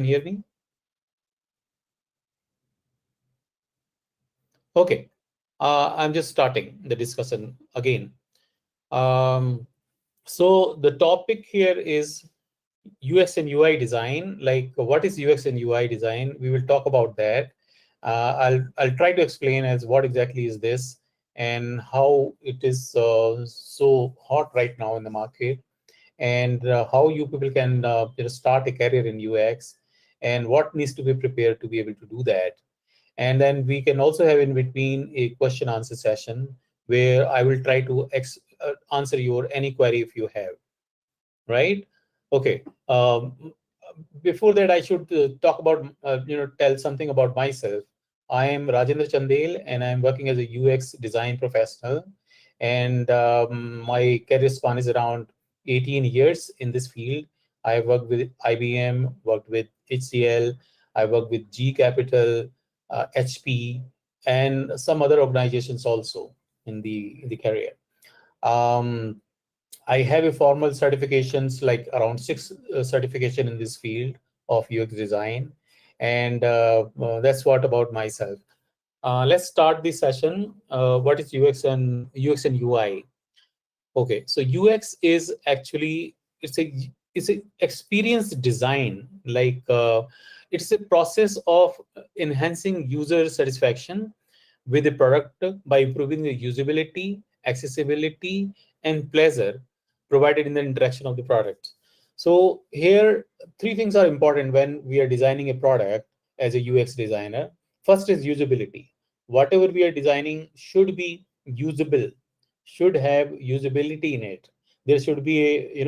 hear me? Okay. I'm just starting the discussion again. Um, so the topic here is UX and UI design. Like, what is UX and UI design? We will talk about that. I'll try to explain as what exactly is this and how it is so hot right now in the market, and how you people can start a career in UX, and what needs to be prepared to be able to do that. And then we can also have in between a question answer session where I will try to answer your any query if you have, right? Okay. Before that, I should talk about, tell something about myself. I am Rajendra Chandel, and I'm working as a UX design professional. And my career span is around 18 years in this field. I worked with IBM, worked with HCL, I worked with G Capital, HP, and some other organizations also in the career. Um, I have a formal certifications, like around six certification in this field of UX design, and that's what about myself. Let's start the session. What is UX and UI? Okay, so UX is actually it's a experience design. Like it's a process of enhancing user satisfaction with the product by improving the usability, accessibility, and pleasure provided in the interaction of the product. So here, three things are important when we are designing a product as a UX designer. First is usability. Whatever we are designing should be usable, should have usability in it. There should be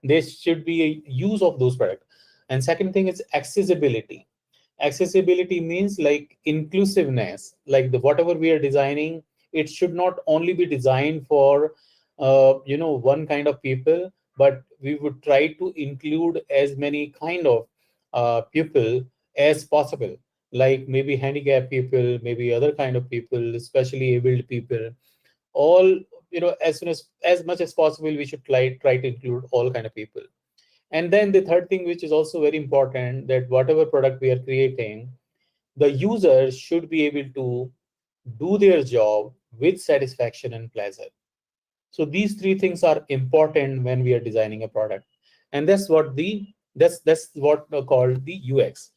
there should be a use of those products. And second thing is accessibility. Accessibility means like inclusiveness, like the whatever we are designing, it should not only be designed for one kind of people, but we would try to include as many kind of people as possible, like maybe handicapped people, maybe other kind of people, especially abled people, all, as soon as much as possible we should try to include all kind of people. And then the third thing, which is also very important, that whatever product we are creating, the user should be able to do their job with satisfaction and pleasure. So these three things are important when we are designing a product, and that's what called the UX.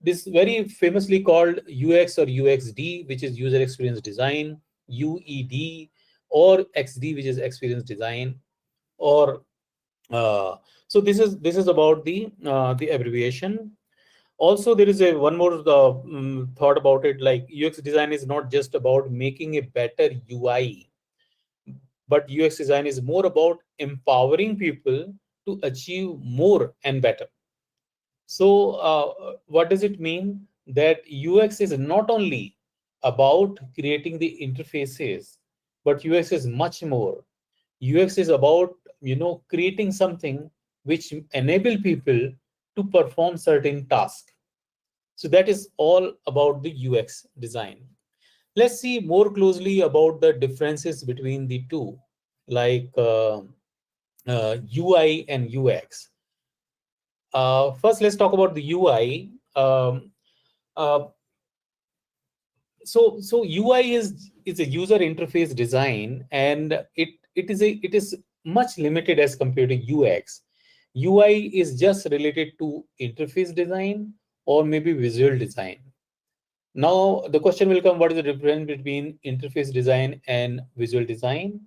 This very famously called UX or UXD, which is user experience design, UED, or XD, which is experience design, or so this is about the abbreviation. Also, there is a one more thought about it. Like UX design is not just about making a better UI, but UX design is more about empowering people to achieve more and better. So, what does it mean? That UX is not only about creating the interfaces, but UX is much more. UX is about creating something which enable people to perform certain tasks. So that is all about the UX design. Let's see more closely about the differences between the two, like UI and UX. First, let's talk about the UI. Uh, so UI is a user interface design, and it is much limited as compared to UX. UI is just related to interface design or maybe visual design. Now the question will come: what is the difference between interface design and visual design?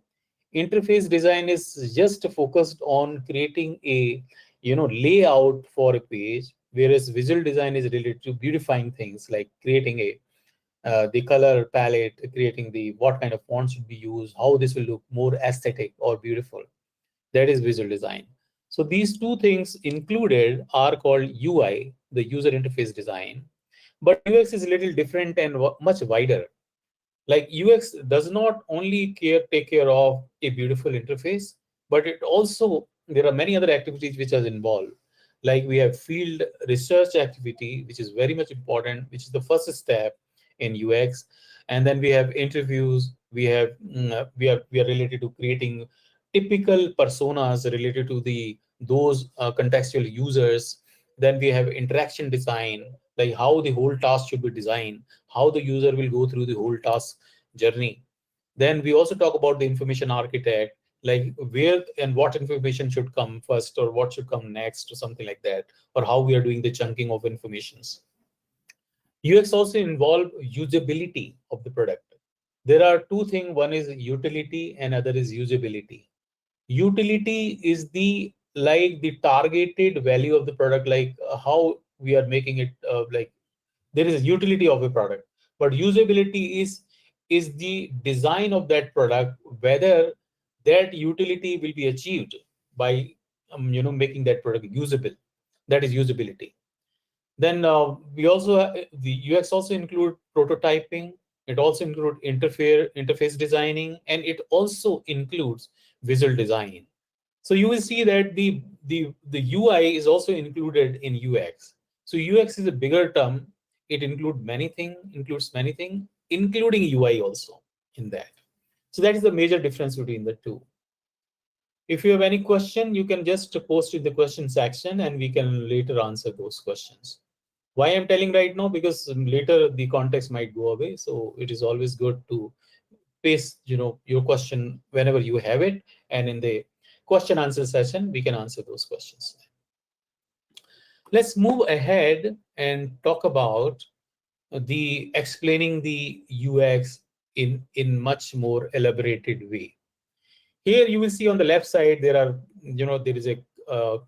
Interface design is just focused on creating a layout for a page, whereas visual design is related to beautifying things, like creating a the color palette, creating the what kind of font should be used, how this will look more aesthetic or beautiful. That is visual design. So these two things included are called UI, the user interface design. But UX is a little different and much wider. Like UX does not only take care of a beautiful interface, but it also, there are many other activities which are involved. Like we have field research activity, which is very much important, which is the first step in UX. And then we have interviews. We are related to creating typical personas related to those contextual users. Then we have interaction design, like how the whole task should be designed, how the user will go through the whole task journey. Then we also talk about the information architect, like where and what information should come first or what should come next or something like that, or how we are doing the chunking of informations. UX also involve usability of the product. There are two things. One is utility and other is usability. Utility is the like the targeted value of the product, like how we are making it like there is a utility of a product. But usability is the design of that product, whether that utility will be achieved by making that product usable. That is usability. Then we also the UX also include prototyping. It also include interface designing, and it also includes visual design. So you will see that the UI is also included in UX. So UX is a bigger term. It includes many things, including UI also in that. So that is the major difference between the two. If you have any question, you can just post in the question section and we can later answer those questions. Why I'm telling right now? Because later the context might go away. So it is always good to paste, your question whenever you have it. And in the question answer session, we can answer those questions. Let's move ahead and talk about the explaining the UX in much more elaborated way. Here you will see on the left side, there is a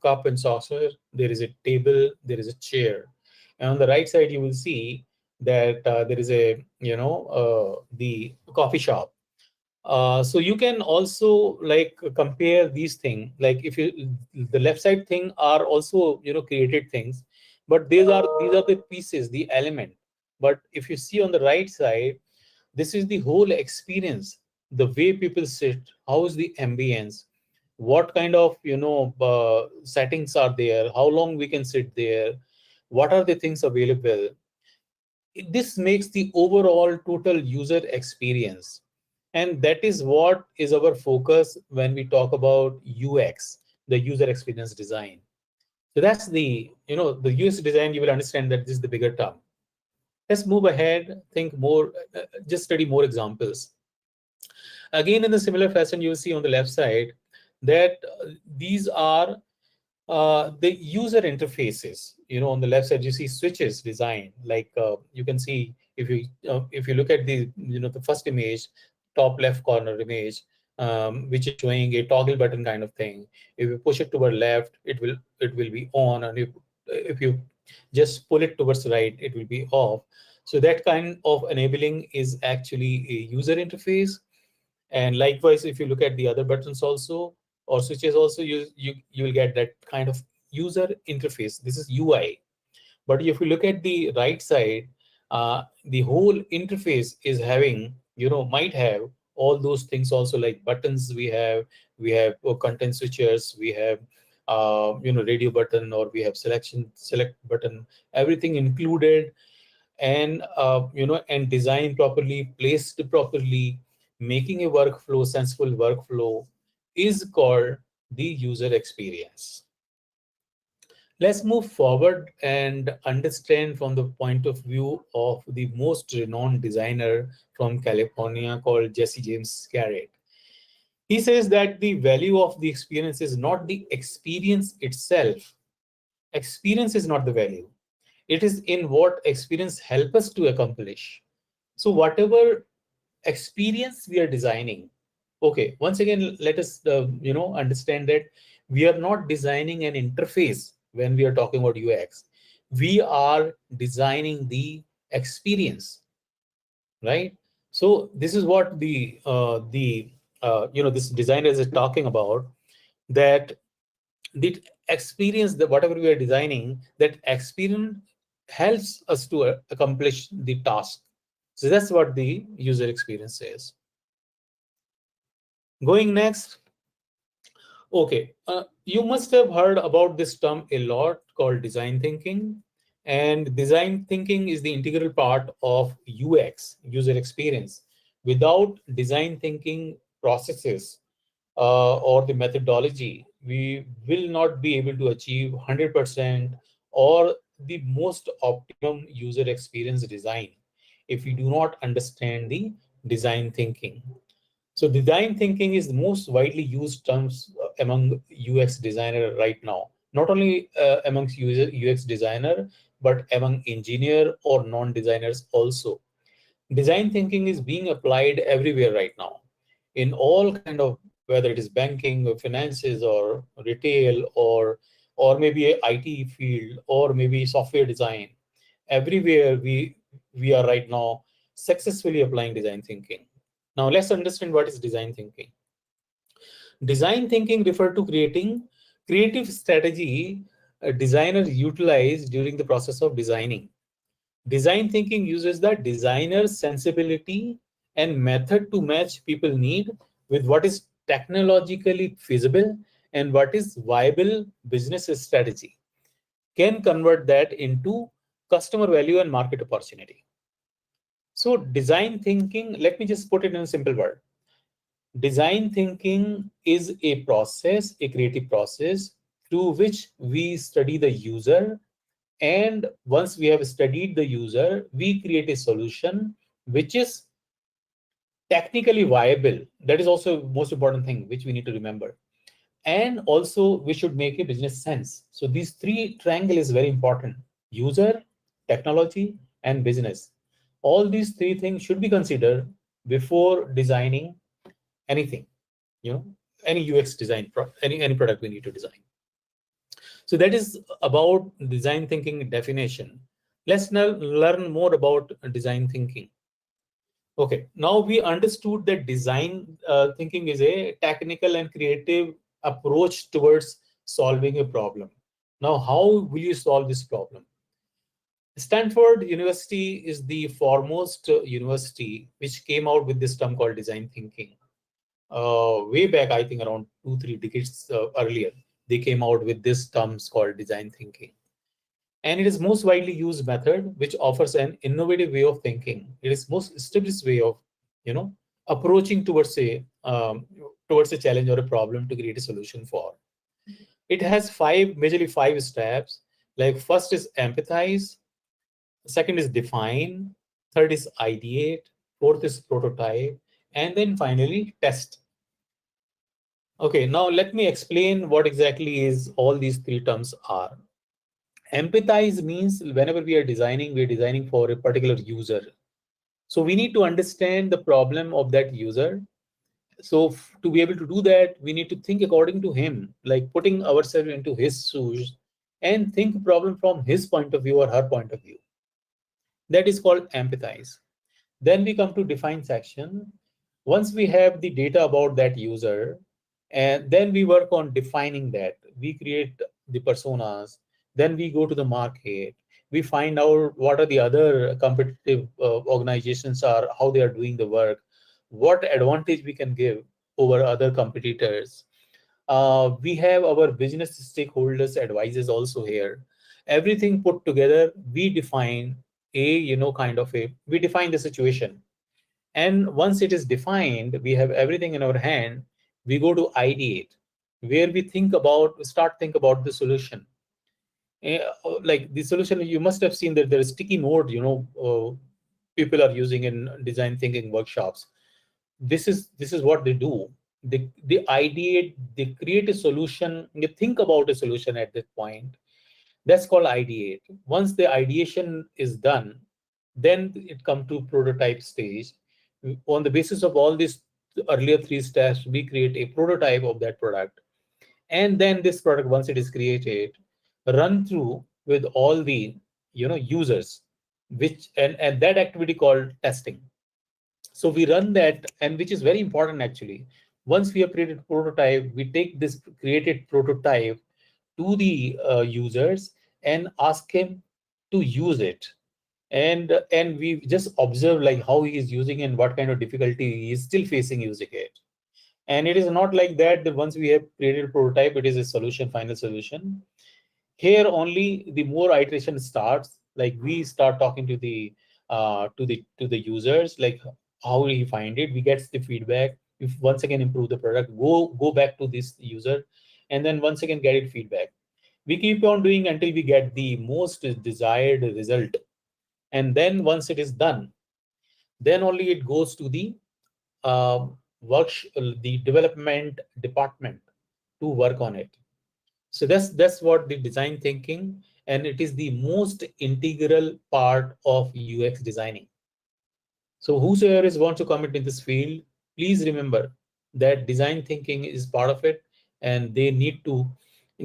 cup and saucer, there is a table, there is a chair. And on the right side, you will see that there is the coffee shop. So you can also like compare these things. Like if you, the left side thing are also, created things, but these are the pieces, the element. But if you see on the right side, this is the whole experience, the way people sit, how is the ambience, what kind of settings are there, how long we can sit there, what are the things available. This makes the overall total user experience, and that is what is our focus when we talk about UX, the user experience design. So that's the UX design. You will understand that this is the bigger term. Let's move ahead, think more, just study more examples. Again, in the similar fashion, you will see on the left side that these are the user interfaces. On the left side, you see switches design. Like you can see if you look at the first image, top left corner image, which is showing a toggle button kind of thing. If you push it toward left, it will be on, and if you just pull it towards right, it will be off. So that kind of enabling is actually a user interface. And likewise, if you look at the other buttons also or switches also, you will get that kind of user interface. This is UI. But if you look at the right side, the whole interface is having, might have all those things also, like buttons. We have content switchers, we have radio button, or we have select button, everything included, and and designed properly, placed properly, making a workflow, sensible workflow, is called the user experience. Let's move forward and understand from the point of view of the most renowned designer from California called Jesse James Garrett. He says that the value of the experience is not the experience itself. Experience is not the value. It is in what experience help us to accomplish. So whatever experience we are designing, okay, once again, let us understand that we are not designing an interface when we are talking about UX. We are designing the experience, right? So this is what this designer is talking about, that the experience, that whatever we are designing, that experience helps us to accomplish the task. So that's what the user experience is. Going next. Okay, you must have heard about this term a lot called design thinking. And design thinking is the integral part of UX, user experience. Without design thinking processes or the methodology, we will not be able to achieve 100% or the most optimum user experience design if we do not understand the design thinking. So design thinking is the most widely used terms among UX designer right now. Not only amongst user UX designer, but among engineer or non-designers also. Design thinking is being applied everywhere right now, in all kind of, whether it is banking or finances or retail or maybe a IT field or maybe software design. Everywhere we are right now successfully applying design thinking. Now let's understand what is design thinking. Design thinking refer to creating creative strategy designers utilize during the process of designing. Design thinking uses the designer's sensibility and method to match people need with what is technologically feasible and what is viable business strategy. Can convert that into customer value and market opportunity. So design thinking, let me just put it in a simple word. Design thinking is a process, a creative process through which we study the user, and once we have studied the user, we create a solution which is technically viable. That is also most important thing which we need to remember. And also we should make a business sense. So these three triangle is very important: user, technology, and business. All these three things should be considered before designing anything, any UX design, any product we need to design. So that is about design thinking definition. Let's now learn more about design thinking. Okay, now we understood that design thinking is a technical and creative approach towards solving a problem. Now, how will you solve this problem? Stanford University is the foremost university which came out with this term called design thinking. Way back, I think around 2-3 decades earlier, they came out with this terms called design thinking. And it is most widely used method which offers an innovative way of thinking. It is most established way of, approaching towards a challenge or a problem to create a solution for. It has majorly five steps. Like first is empathize, second is define, third is ideate, fourth is prototype, and then finally test. Okay, now let me explain what exactly is all these three terms are. Empathize means whenever we're designing for a particular user. So we need to understand the problem of that user. So to be able to do that, we need to think according to him, like putting ourselves into his shoes and think problem from his point of view or her point of view. That is called empathize. Then we come to define section. Once we have the data about that user, and then we work on defining that. We create the personas. Then we go to the market. We find out what are the other competitive organizations are, how they are doing the work, what advantage we can give over other competitors. We have our business stakeholders advices also here. Everything put together, we define we define the situation. And once it is defined, we have everything in our hand, we go to ideate, where we think about the solution. Like the solution, you must have seen that there is sticky note, people are using in design thinking workshops. This is what they do. They ideate, they create a solution, they think about a solution at that point. That's called ideate. Once the ideation is done, then it comes to prototype stage. On the basis of all these earlier three steps, we create a prototype of that product. And then this product, once it is created, run through with all the users, and that activity called testing. So we run that, and which is very important actually. Once we have created prototype, we take this created prototype to the users and ask him to use it. And we just observe like how he is using and what kind of difficulty he is still facing using it. And it is not like that once we have created a prototype, it is a solution, final solution. Here only the more iteration starts. Like we start talking to the users, like how he find it. We get the feedback. If once again improve the product, go back to this user, and then once again get it feedback. We keep on doing until we get the most desired result. And then once it is done, then only it goes to the uh, the development department to work on it. So that's what the design thinking, and it is the most integral part of UX designing. So whosoever is want to commit in this field, please remember that design thinking is part of it, and they need to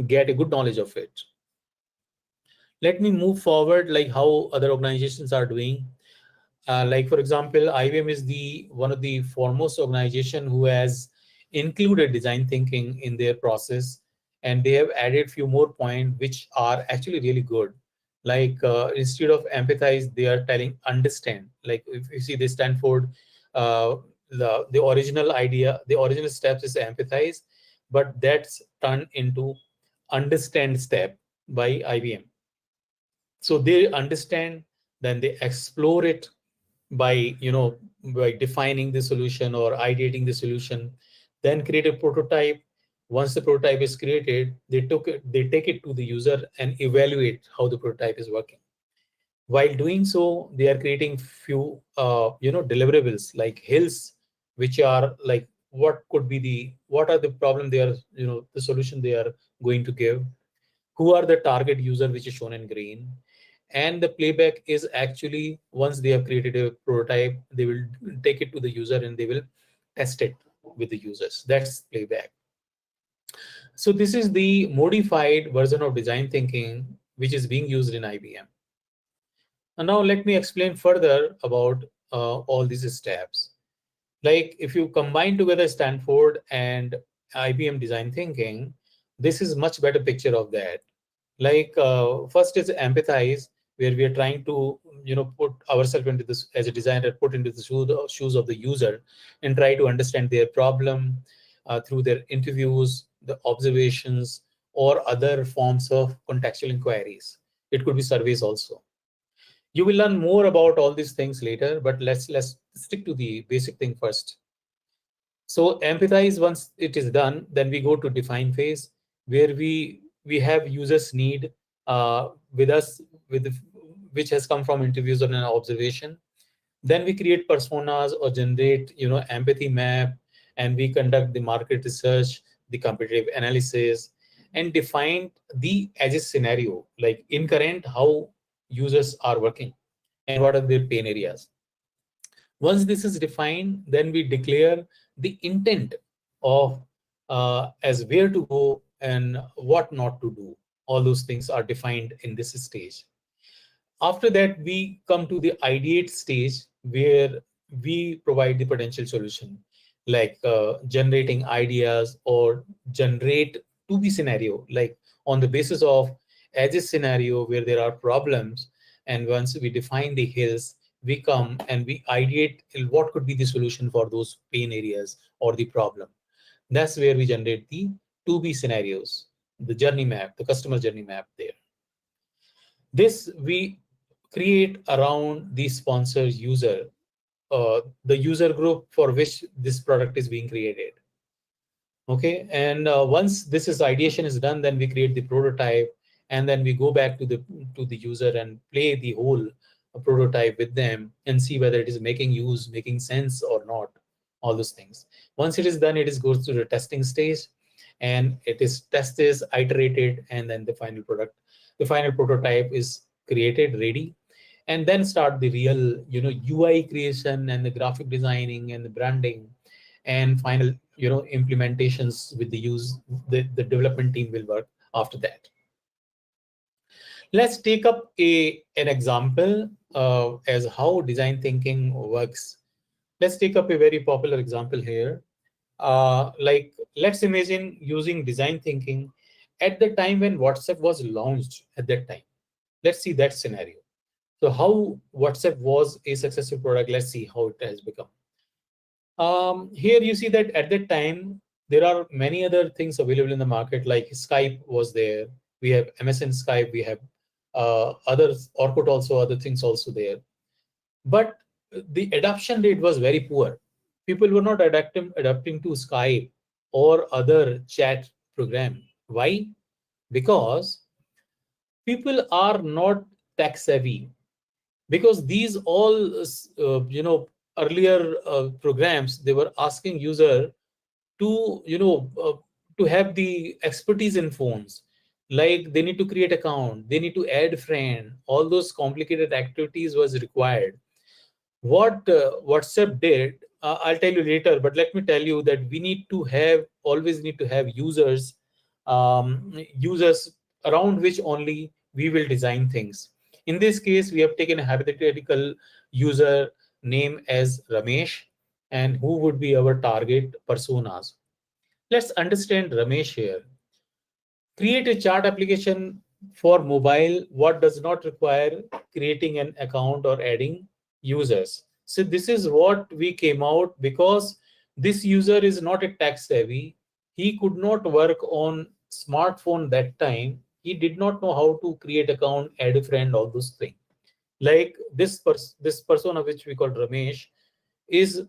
get a good knowledge of it. Let me move forward, like how other organizations are doing. Like for example, IBM is the one of the foremost organization who has included design thinking in their process, and they have added few more points which are actually really good. Like instead of empathize, they are telling understand. Like if you see the Stanford, the original idea, the original steps is empathize, but that's turned into understand step by IBM. So they understand, then they explore it by by defining the solution or ideating the solution, then create a prototype. Once the prototype is created, they take it to the user and evaluate how the prototype is working. While doing so, they are creating few deliverables like hills, which are like what are the problem they are, the solution they are going to give, who are the target user, which is shown in green. And the playback is actually, once they have created a prototype, they will take it to the user and they will test it with the users. That's playback. So this is the modified version of design thinking which is being used in IBM. And now let me explain further about all these steps. Like if you combine together Stanford and IBM design thinking, this is much better picture of that. Like first is empathize, where we are trying to put ourselves into this, as a designer, put into the shoes of the user and try to understand their problem through their interviews, the observations, or other forms of contextual inquiries. It could be surveys also. You will learn more about all these things later, but let's stick to the basic thing first. So empathize, once it is done, then we go to define phase, where we have users need with us, with which has come from interviews or an observation. Then we create personas or generate empathy map, and we conduct the market research, the competitive analysis, and define the edges scenario, like in current how users are working and what are their pain areas. Once this is defined, then we declare the intent of as where to go and what not to do. All those things are defined in this stage. After that, we come to the ideate stage, where we provide the potential solution, like generating ideas or generate to be scenario, like on the basis of edges scenario where there are problems. And once we define the hills, we come and we ideate what could be the solution for those pain areas or the problem. That's where we generate the to be scenarios, the journey map, the customer journey map there. This we create around the sponsor user, the user group for which this product is being created. Okay, and once this is ideation is done, then we create the prototype, and then we go back to the user and play the whole prototype with them and see whether it is making sense or not. All those things. Once it is done, it is goes to the testing stage, and it is tested, iterated, and then the final product, the final prototype is created, ready, and then start the real UI creation and the graphic designing and the branding and final implementations with the the development team will work after that. Let's take up an example as how design thinking works. Let's take up a very popular example here. Like let's imagine using design thinking at the time when WhatsApp was launched. At that time, let's see that scenario. So how WhatsApp was a successful product, let's see how it has become. Here you see that at that time, there are many other things available in the market, like Skype was there. We have MSN Skype, we have others, Orkut also, other things also there. But the adoption rate was very poor. People were not adapting to Skype or other chat program. Why? Because people are not tech savvy, because these all earlier programs, they were asking user to to have the expertise in phones, like they need to create account, they need to add friend, all those complicated activities was required. What WhatsApp did, I'll tell you later, but let me tell you that we need to have, always need to have users around which only we will design things. In this case, we have taken a hypothetical user name as Ramesh, and who would be our target personas. Let's understand Ramesh here. Create a chart application for mobile what does not require creating an account or adding users. So this is what we came out, because this user is not a tech savvy. He could not work on smartphone that time. He did not know how to create account, add a friend, all those things. Like this persona which we call Ramesh is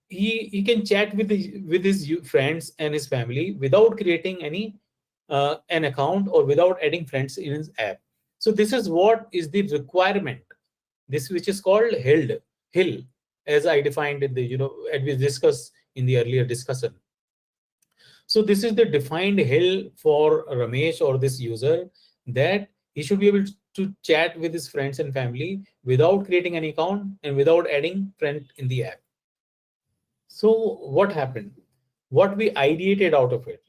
he can chat with his friends and his family without creating any an account or without adding friends in his app. So this is what is the requirement. This which is called hill, as I defined in the as we discussed in the earlier discussion. So this is the defined hill for Ramesh or this user, that he should be able to chat with his friends and family without creating an account and without adding friend in the app. So what happened? What we ideated out of it?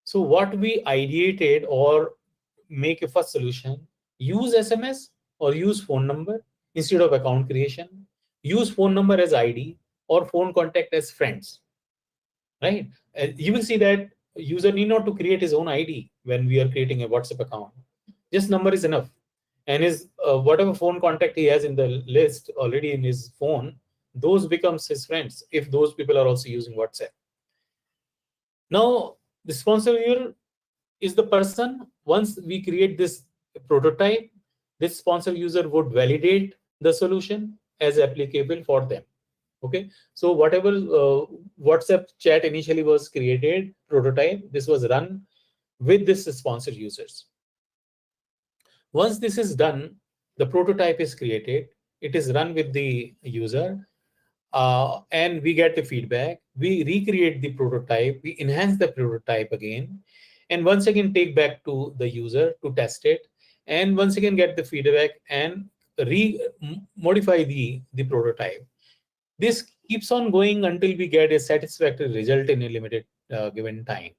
So what we ideated or make a first solution, use SMS or use phone number instead of account creation, use phone number as ID or phone contact as friends, right? You will see that user need not to create his own ID when we are creating a WhatsApp account. Just number is enough. And his whatever phone contact he has in the list already in his phone, those becomes his friends if those people are also using WhatsApp. Now, the sponsor here is the person. Once we create this prototype, this sponsor user would validate the solution as applicable for them. Okay, so whatever WhatsApp chat initially was created, prototype, this was run with this sponsor users. Once this is done, the prototype is created, it is run with the user, and we get the feedback. We recreate the prototype, we enhance the prototype again, and once again take back to the user to test it, and once again get the feedback and modify the prototype. This keeps on going until we get a satisfactory result in a limited given time.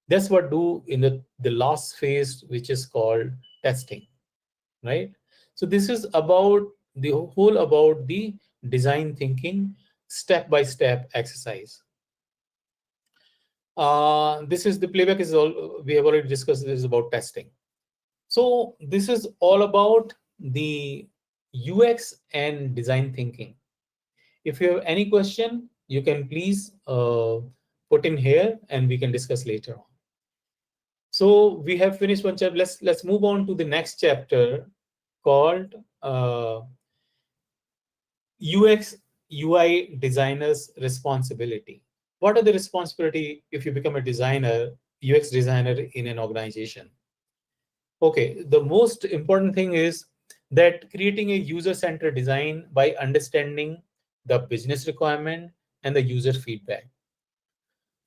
That's what do in the last phase, which is called testing, right? So this is about the whole about the design thinking step-by-step exercise. This is the playback is all we have already discussed. This is about testing. So this is all about the UX and design thinking. If you have any question, you can please put in here and we can discuss later on. So we have finished one chapter. Let's move on to the next chapter called UX UI designers responsibility. What are the responsibility if you become a designer, UX designer in an organization? Okay, the most important thing is that creating a user-centered design by understanding the business requirement and the user feedback.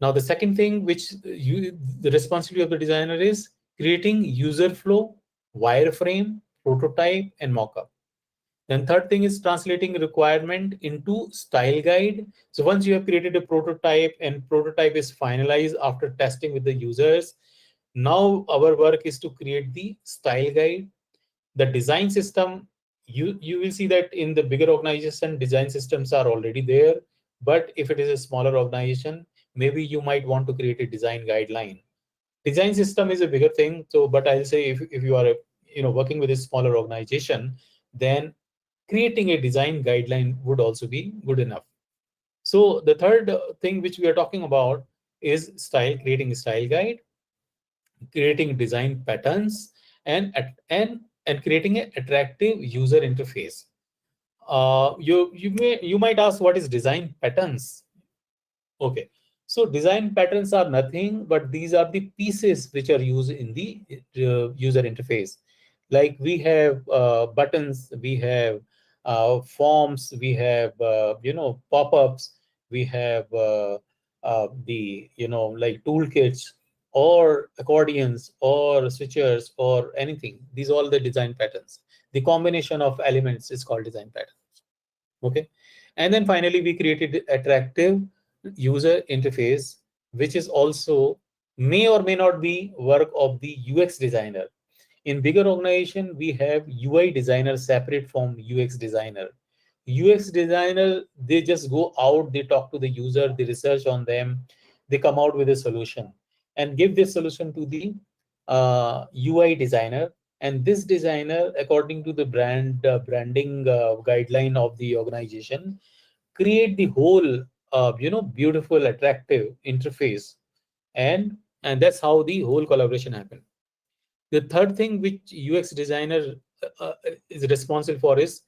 Now, the second thing which the responsibility of the designer is creating user flow, wireframe, prototype, and mockup. Then third thing is translating requirement into style guide. So once you have created a prototype and prototype is finalized after testing with the users, now our work is to create the style guide. The design system, you will see that in the bigger organization, design systems are already there. But if it is a smaller organization, maybe you might want to create a design guideline. Design system is a bigger thing. So, but I'll say if you are working with a smaller organization, then creating a design guideline would also be good enough. So the third thing which we are talking about is creating a style guide, creating design patterns, and creating an attractive user interface. You might ask, what is design patterns? Okay, So design patterns are nothing, but these are the pieces which are used in the user interface. Like we have buttons, we have forms, we have pop-ups, we have the like toolkits or accordions or switchers or anything. These are all the design patterns. The combination of elements is called design pattern. Okay. And then finally, we created attractive user interface, which is also may or may not be work of the UX designer. In bigger organization, we have UI designer separate from UX designer. UX designer, they just go out, they talk to the user, they research on them, they come out with a solution and give this solution to the UI designer. And this designer, according to the branding guideline of the organization, create the whole beautiful, attractive interface, and that's how the whole collaboration happen. The third thing which UX designer is responsible for is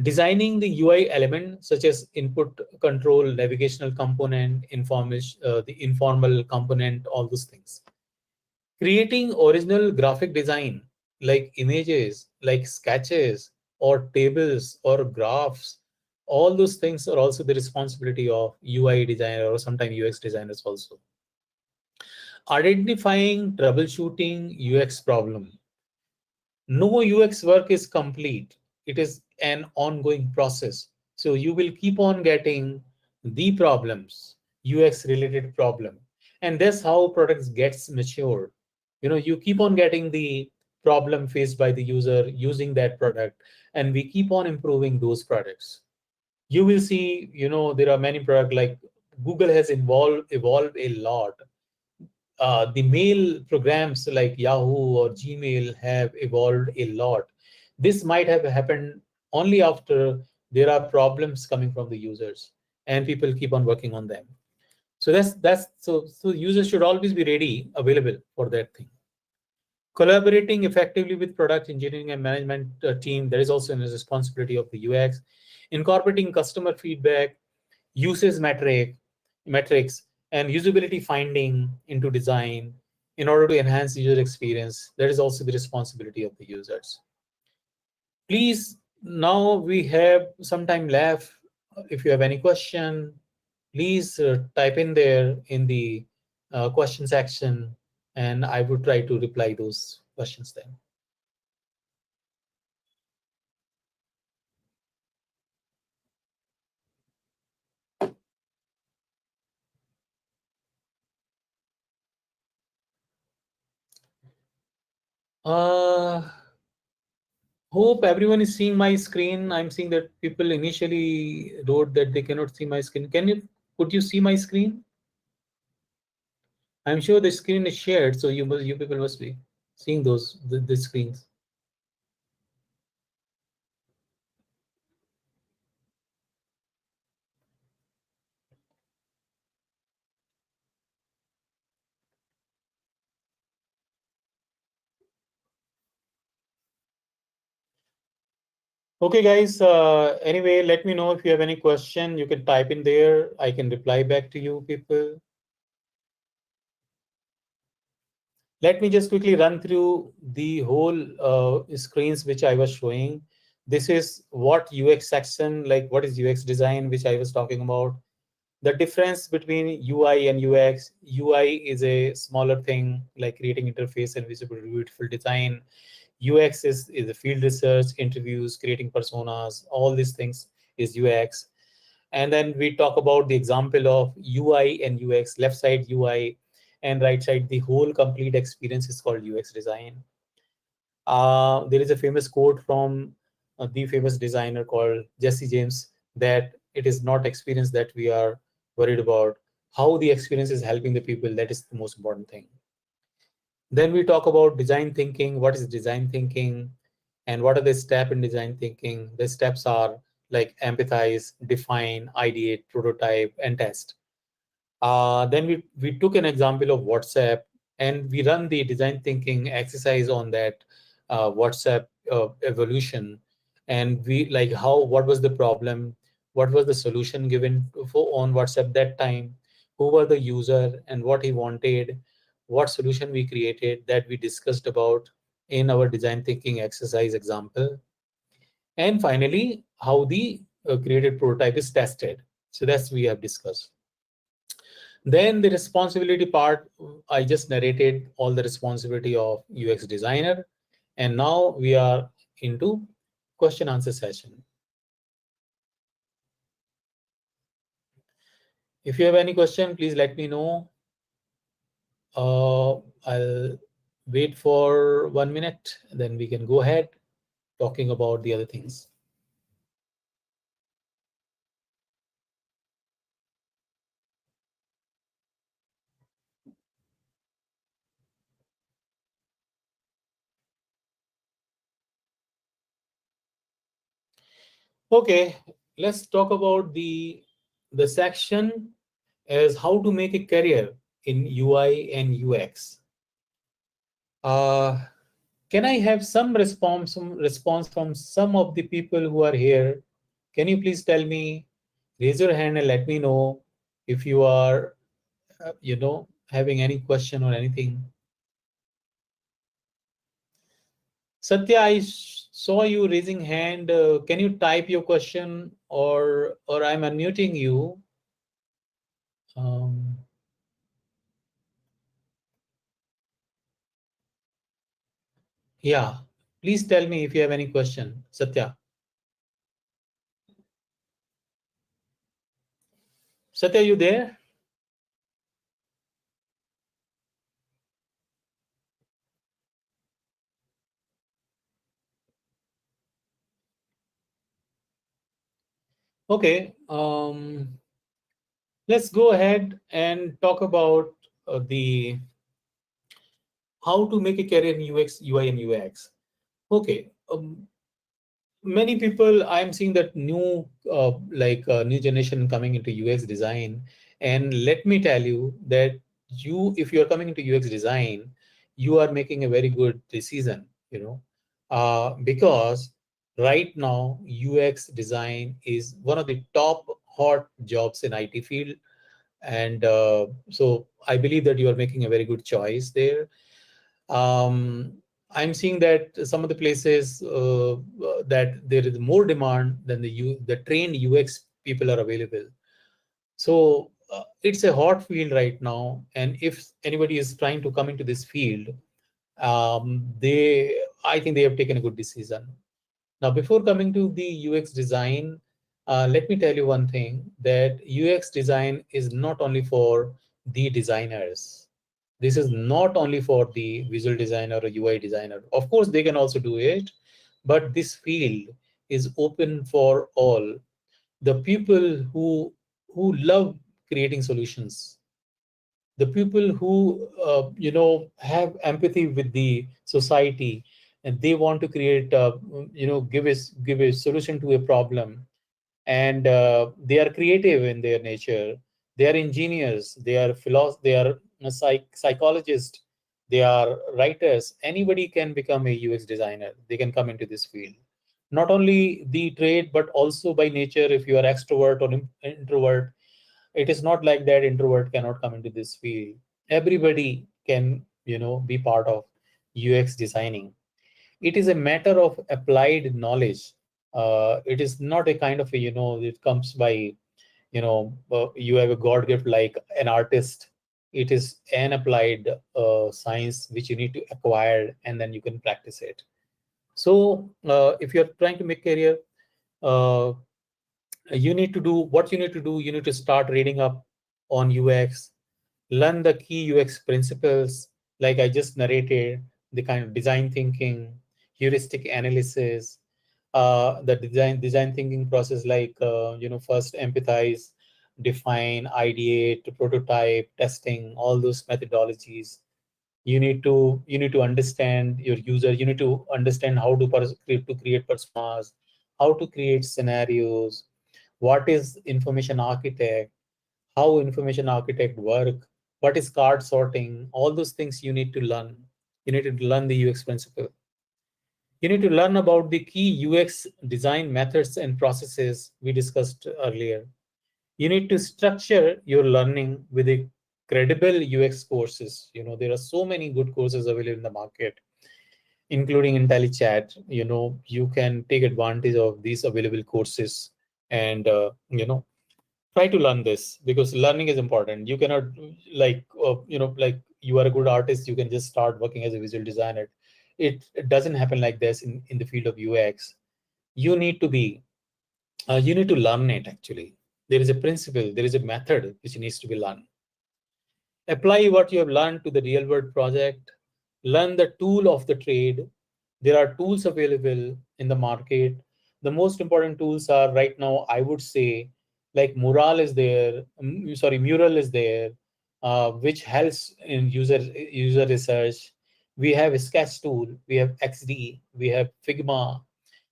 designing the UI element such as input control, navigational component, information, the informal component, all those things. Creating original graphic design like images, like sketches or tables or graphs, all those things are also the responsibility of UI designer or sometimes UX designers also. Identifying, troubleshooting UX problem. No UX work is complete. It is an ongoing process. So you will keep on getting the problems, UX related problem. And that's how products gets matured. You keep on getting the problem faced by the user using that product, and we keep on improving those products. You will see, there are many products like Google has evolved a lot. The mail programs like Yahoo or Gmail have evolved a lot. This might have happened only after there are problems coming from the users and people keep on working on them. So so users should always be ready, available for that thing. Collaborating effectively with product engineering and management team, that is also a responsibility of the UX. Incorporating customer feedback, usage metrics, and usability finding into design in order to enhance user experience. That is also the responsibility of the users. Please, now we have some time left. If you have any question, please type in there in the question section, and I would try to reply those questions then. Uh, Hope everyone is seeing my screen. I'm seeing that people initially wrote that they cannot see my screen. Could you see my screen? I'm sure the screen is shared, so you people must be seeing the screens. Okay, guys. Anyway, let me know if you have any question. You can type in there. I can reply back to you, people. Let me just quickly run through the whole screens which I was showing. This is what UX section, like what is UX design, which I was talking about. The difference between UI and UX. UI is a smaller thing, like creating interface and visible, beautiful design. UX is the field research, interviews, creating personas, all these things is UX. And then we talk about the example of UI and UX, left side UI and right side, the whole complete experience is called UX design. There is a famous quote from the famous designer called Jesse James that it is not experience that we are worried about. How the experience is helping the people, that is the most important thing. Then we talk about design thinking. What is design thinking? And what are the steps in design thinking? The steps are like empathize, define, ideate, prototype, and test. Then we took an example of WhatsApp and we run the design thinking exercise on that WhatsApp evolution. And we like what was the problem? What was the solution given for on WhatsApp that time? who were the user and what he wanted, what solution we created that we discussed about in our design thinking exercise example, and finally, how the created prototype is tested. So that's we have discussed. Then the responsibility part, I just narrated all the responsibility of UX designer. And now we are into question answer session. If you have any question, please let me know. I'll wait for 1 minute, then we can go ahead talking about the other things. Okay, let's talk about the section as how to make a career in UI and UX. Uh, can I have some response from some of the people who are here? Can you please tell me, raise your hand and let me know if you are, having any question or anything. Satya, I saw you raising hand. Can you type your question, or I'm unmuting you? Um, yeah, please tell me if you have any question, Satya. Satya, you there? Okay. Let's go ahead and talk about the how to make a career in UX, UI, and UX. Okay. Many people, I'm seeing that new generation coming into UX design, and let me tell you that if you are coming into UX design, you are making a very good decision. Because right now UX design is one of the top hot jobs in IT field, and so I believe that you are making a very good choice there. um, I'm seeing that some of the places that there is more demand than the trained UX people are available. So it's a hot field right now, and if anybody is trying to come into this field, I think they have taken a good decision. Now, before coming to the UX design, let me tell you one thing, that UX design is not only for the designers. This is not only for the visual designer or UI designer. Of course, they can also do it, but this field is open for all. The people who love creating solutions, the people who have empathy with the society, and they want to create give a solution to a problem, and they are creative in their nature, they are engineers, they are they are psychologists, they are writers. Anybody can become a UX designer, they can come into this field. Not only the trade, but also by nature. If you are extrovert or introvert, it is not like that introvert cannot come into this field. Everybody can be part of UX designing. It is a matter of applied knowledge. It is not a kind of it comes by you have a god gift like an artist. It is an applied science which you need to acquire, and then you can practice it. So if you're trying to make career, uh, you need to do what you need to do. You need to start reading up on UX, learn the key UX principles, like I just narrated, the kind of design thinking, heuristic analysis, the design thinking process, like first empathize, define, ideate, prototype, testing, all those methodologies. You need to understand your user. You need to understand how to create personas, how to create scenarios, what is information architect, how information architect work, what is card sorting, all those things you need to learn. You need to learn the UX principle. You need to learn about the key UX design methods and processes we discussed earlier. You need to structure your learning with a credible UX courses. There are so many good courses available in the market, including IntelliChat. You can take advantage of these available courses and try to learn this, because learning is important. You cannot, like you are a good artist, you can just start working as a visual designer. It doesn't happen like this in the field of UX. You need to be, you need to learn it actually. There is a principle, there is a method which needs to be learned. Apply what you have learned to the real world project. Learn the tool of the trade. There are tools available in the market. The most important tools are right now, I would say, like Mural is there, Mural is there, which helps in user research. We have a Sketch tool, we have XD, we have Figma.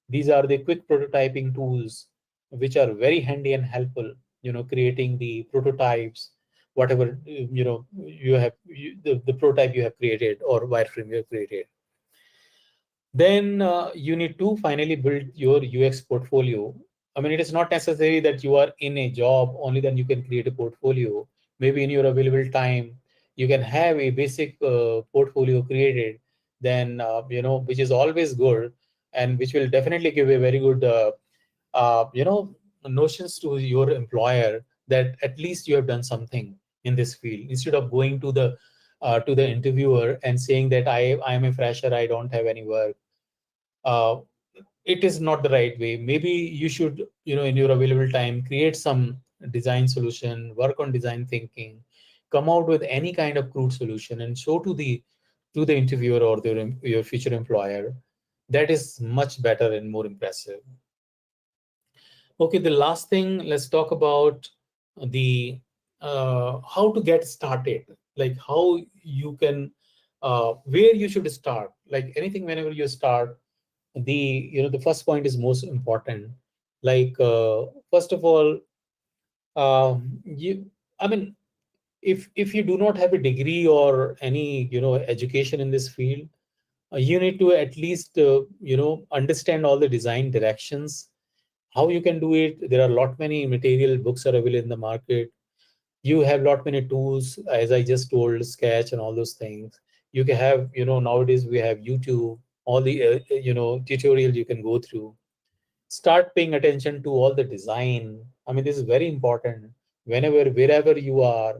These are the quick prototyping tools which are very handy and helpful, creating the prototypes, whatever the prototype you have created or wireframe you have created. Then you need to finally build your UX portfolio. I mean, it is not necessary that you are in a job only then you can create a portfolio. Maybe in your available time, you can have a basic portfolio created, then, which is always good and which will definitely give a very good, notions to your employer that at least you have done something in this field, instead of going to the interviewer and saying that I am a fresher, I don't have any work. uh, it is not the right way. Maybe you should, in your available time, create some design solution, work on design thinking, come out with any kind of crude solution and show to the interviewer or your future employer. That is much better and more impressive. Okay, the last thing, let's talk about the how to get started, like how you can, where you should start. Like anything, whenever you start, the first point is most important. Like first of all, you, I mean, if you do not have a degree or any education in this field, you need to at least understand all the design directions, how you can do it. There are a lot many material books are available in the market. You have lot many tools, as I just told, Sketch and all those things. You can have, nowadays we have YouTube, all the tutorials you can go through. Start paying attention to all the design. I mean, this is very important. Wherever you are,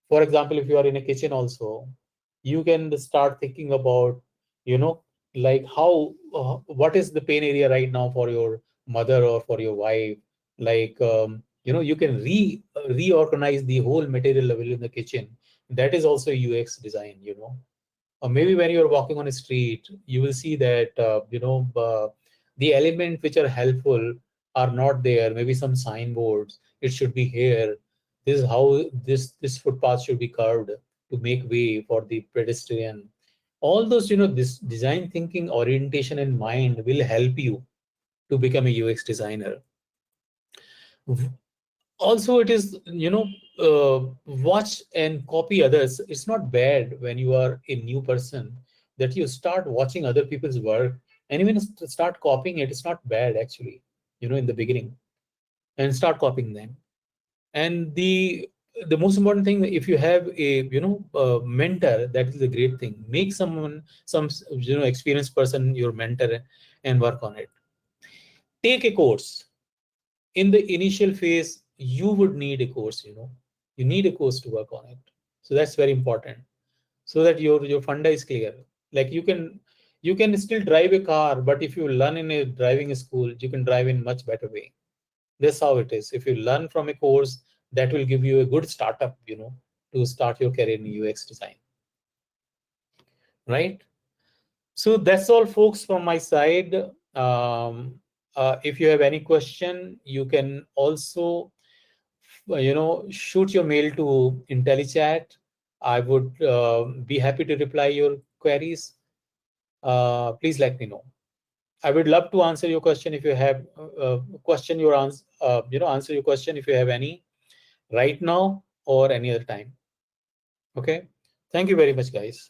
for example, if you are in a kitchen also, you can start thinking about, you know like how, what is the pain area right now for your mother or for your wife. Like, you can reorganize the whole material level in the kitchen. That is also UX design. Or maybe when you're walking on a street, you will see that, the elements which are helpful are not there. Maybe some signboards, it should be here. This is how this footpath should be curved to make way for the pedestrian. All those, this design thinking, orientation in mind will help you to become a UX designer. Also, it is, watch and copy others. It's not bad when you are a new person that you start watching other people's work and even start copying it. It's not bad actually, in the beginning, and start copying them. And the most important thing, if you have a mentor, that is a great thing. Make some experienced person your mentor and work on it. Take a course. In the initial phase, you would need a course. You need a course to work on it. So that's very important, so that your funda is clear. Like you can still drive a car, but if you learn in a driving school, you can drive in much better way. That's how it is. If you learn from a course, that will give you a good startup, to start your career in UX design, right? So that's all, folks, from my side. If you have any question, you can also, shoot your mail to IntelliChat. I would be happy to reply your queries. Please let me know. I would love to answer your question if you have question your answer. Answer your question if you have any right now or any other time. Okay. Thank you very much, guys.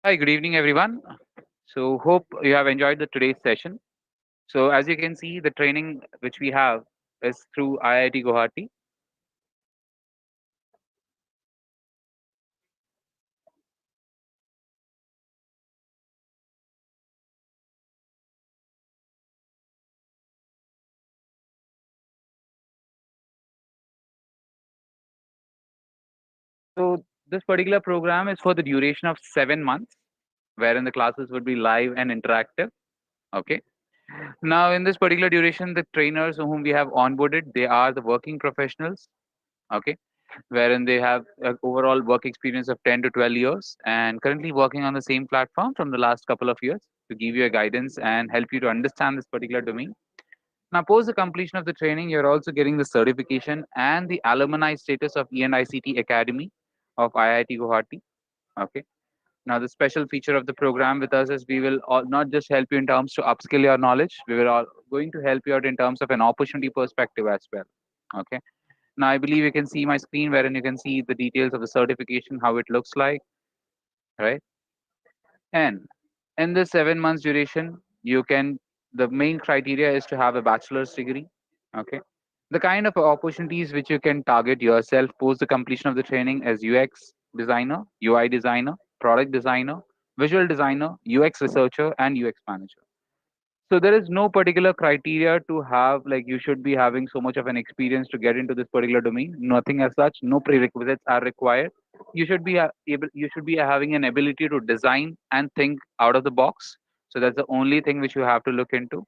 Hi, good evening, everyone. So, hope you have enjoyed the today's session. So, as you can see, the training which we have is through IIT Guwahati. So, this particular program is for the duration of 7 months, wherein the classes would be live and interactive. Okay. Now, in this particular duration, the trainers whom we have onboarded, they are the working professionals. Okay, wherein they have an overall work experience of 10 to 12 years and currently working on the same platform from the last couple of years to give you a guidance and help you to understand this particular domain. Now, post the completion of the training, you're also getting the certification and the alumni status of E&ICT Academy of IIT Guwahati. Okay. Now, the special feature of the program with us is we will not just help you in terms to upskill your knowledge, we will all going to help you out in terms of an opportunity perspective as well. Okay. Now, I believe you can see my screen wherein you can see the details of the certification, how it looks like, right? And in this 7 months duration, the main criteria is to have a bachelor's degree. Okay. The kind of opportunities which you can target yourself post the completion of the training as UX designer, UI designer, product designer, visual designer, UX researcher, and UX manager. So there is no particular criteria to have like you should be having so much of an experience to get into this particular domain. Nothing as such. No prerequisites are required. You should be having an ability to design and think out of the box. So that's the only thing which you have to look into.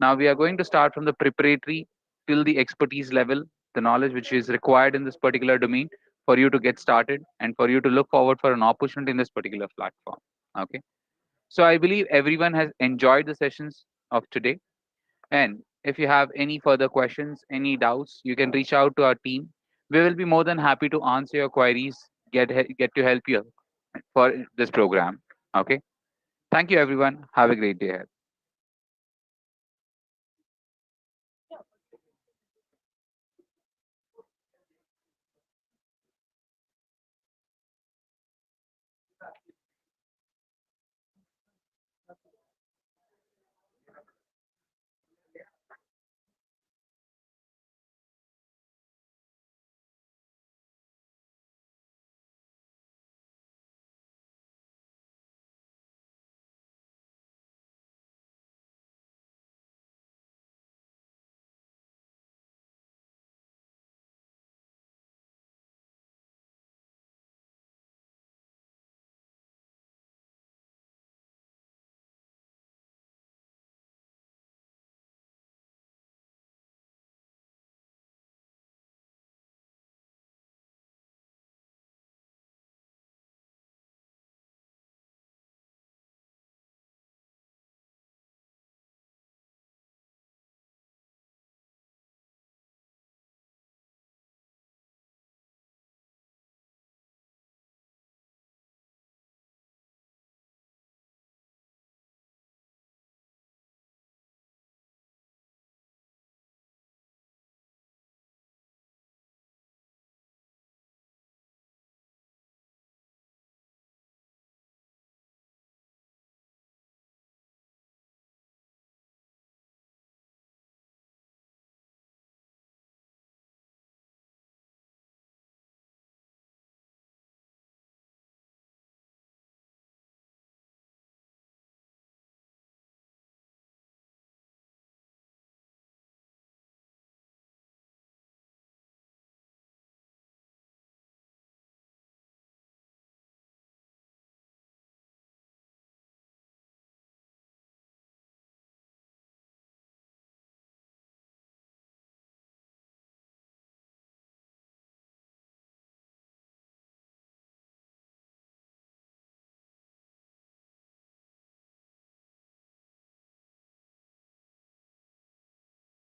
Now we are going to start from the preparatory till the expertise level, the knowledge which is required in this particular domain for you to get started and for you to look forward for an opportunity in this particular platform. Okay. So I believe everyone has enjoyed the sessions of today. And if you have any further questions, any doubts, you can reach out to our team. We will be more than happy to answer your queries, get to help you for this program. Okay. Thank you, everyone. Have a great day ahead.